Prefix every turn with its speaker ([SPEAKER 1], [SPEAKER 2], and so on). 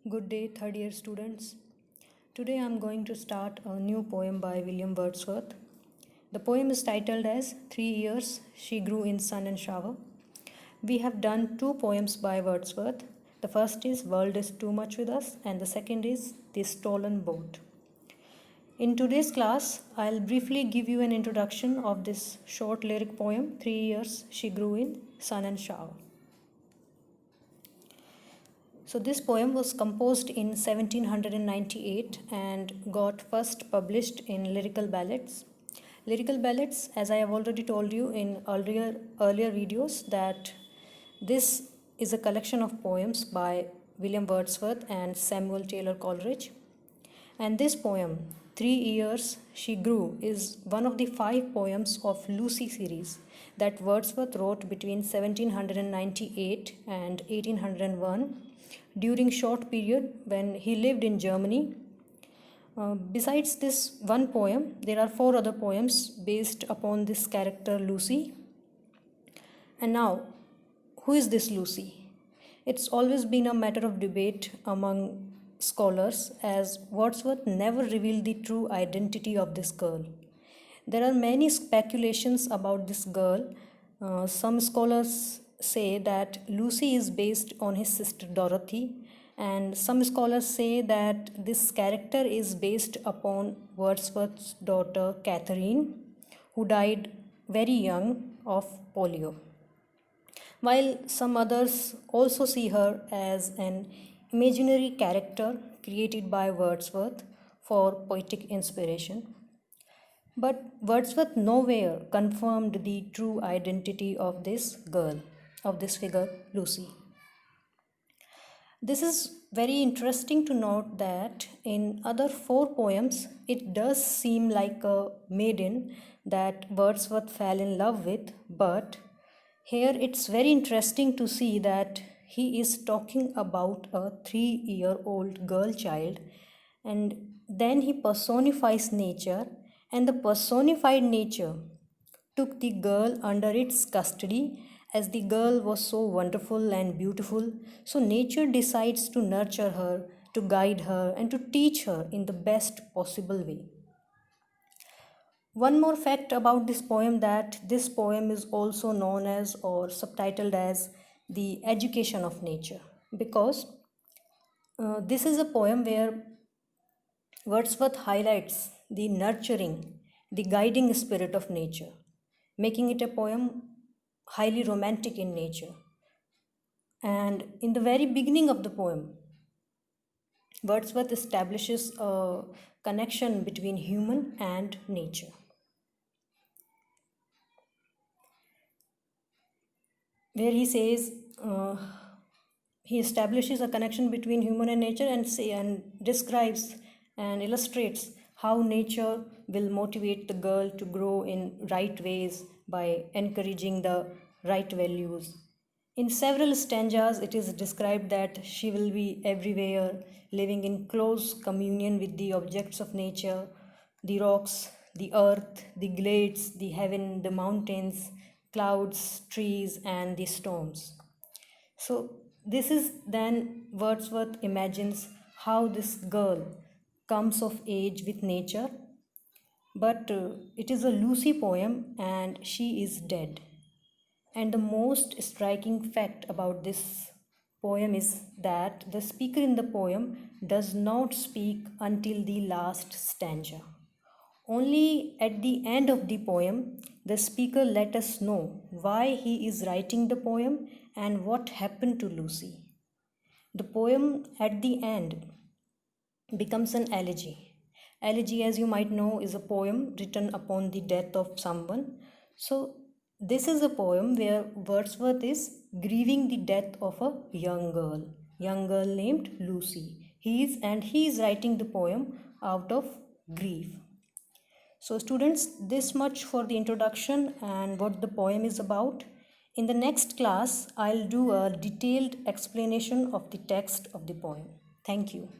[SPEAKER 1] Good day, third year students. Today I am going to start a new poem by William Wordsworth. The poem is titled as 3 Years She Grew in Sun and Shower. We have done two poems by Wordsworth. The first is World is Too Much With Us, and the second is The Stolen Boat. In today's class, I'll briefly give you an introduction of this short lyric poem, 3 Years She Grew in Sun and Shower. So this poem was composed in 1798 and got first published in Lyrical Ballads. Lyrical Ballads, as I have already told you in earlier videos, that this is a collection of poems by William Wordsworth and Samuel Taylor Coleridge. And this poem, 3 Years She Grew, is one of the 5 poems of Lucy series that Wordsworth wrote between 1798 and 1801 during short period when he lived in Germany. Besides this one poem, there are 4 other poems based upon this character Lucy. And now, who is this Lucy? It's always been a matter of debate among scholars, as Wordsworth never revealed the true identity of this girl. There are many speculations about this girl. Some scholars say that Lucy is based on his sister Dorothy, and some scholars say that this character is based upon Wordsworth's daughter Catherine, who died very young of polio, while some others also see her as an imaginary character created by Wordsworth for poetic inspiration. But Wordsworth nowhere confirmed the true identity of this girl, of this figure Lucy. This is very interesting to note that in other 4 poems, it does seem like a maiden that Wordsworth fell in love with, but here it's very interesting to see that he is talking about a 3-year-old girl child, and then he personifies nature, and the personified nature took the girl under its custody, as the girl was so wonderful and beautiful. So nature decides to nurture her, to guide her, and to teach her in the best possible way. One more fact about this poem, that this poem is also known as or subtitled as The Education of Nature, because this is a poem where Wordsworth highlights the nurturing, the guiding spirit of nature, making it a poem highly romantic in nature. And in the very beginning of the poem, Wordsworth establishes a connection between human and nature. Where he says, he establishes a connection between human and nature and describes and illustrates how nature will motivate the girl to grow in right ways by encouraging the right values. In several stanzas, it is described that she will be everywhere, living in close communion with the objects of nature, the rocks, the earth, the glades, the heaven, the mountains, clouds, trees, and the storms. So this is then Wordsworth imagines how this girl comes of age with nature, but it is a Lucy poem and she is dead. And the most striking fact about this poem is that the speaker in the poem does not speak until the last stanza. Only at the end of the poem, the speaker let us know why he is writing the poem and what happened to Lucy. The poem at the end becomes an elegy. Elegy, as you might know, is a poem written upon the death of someone. So this is a poem where Wordsworth is grieving the death of a young girl named Lucy. He is writing the poem out of grief. So students, this much for the introduction and what the poem is about. In the next class, I'll do a detailed explanation of the text of the poem. Thank you.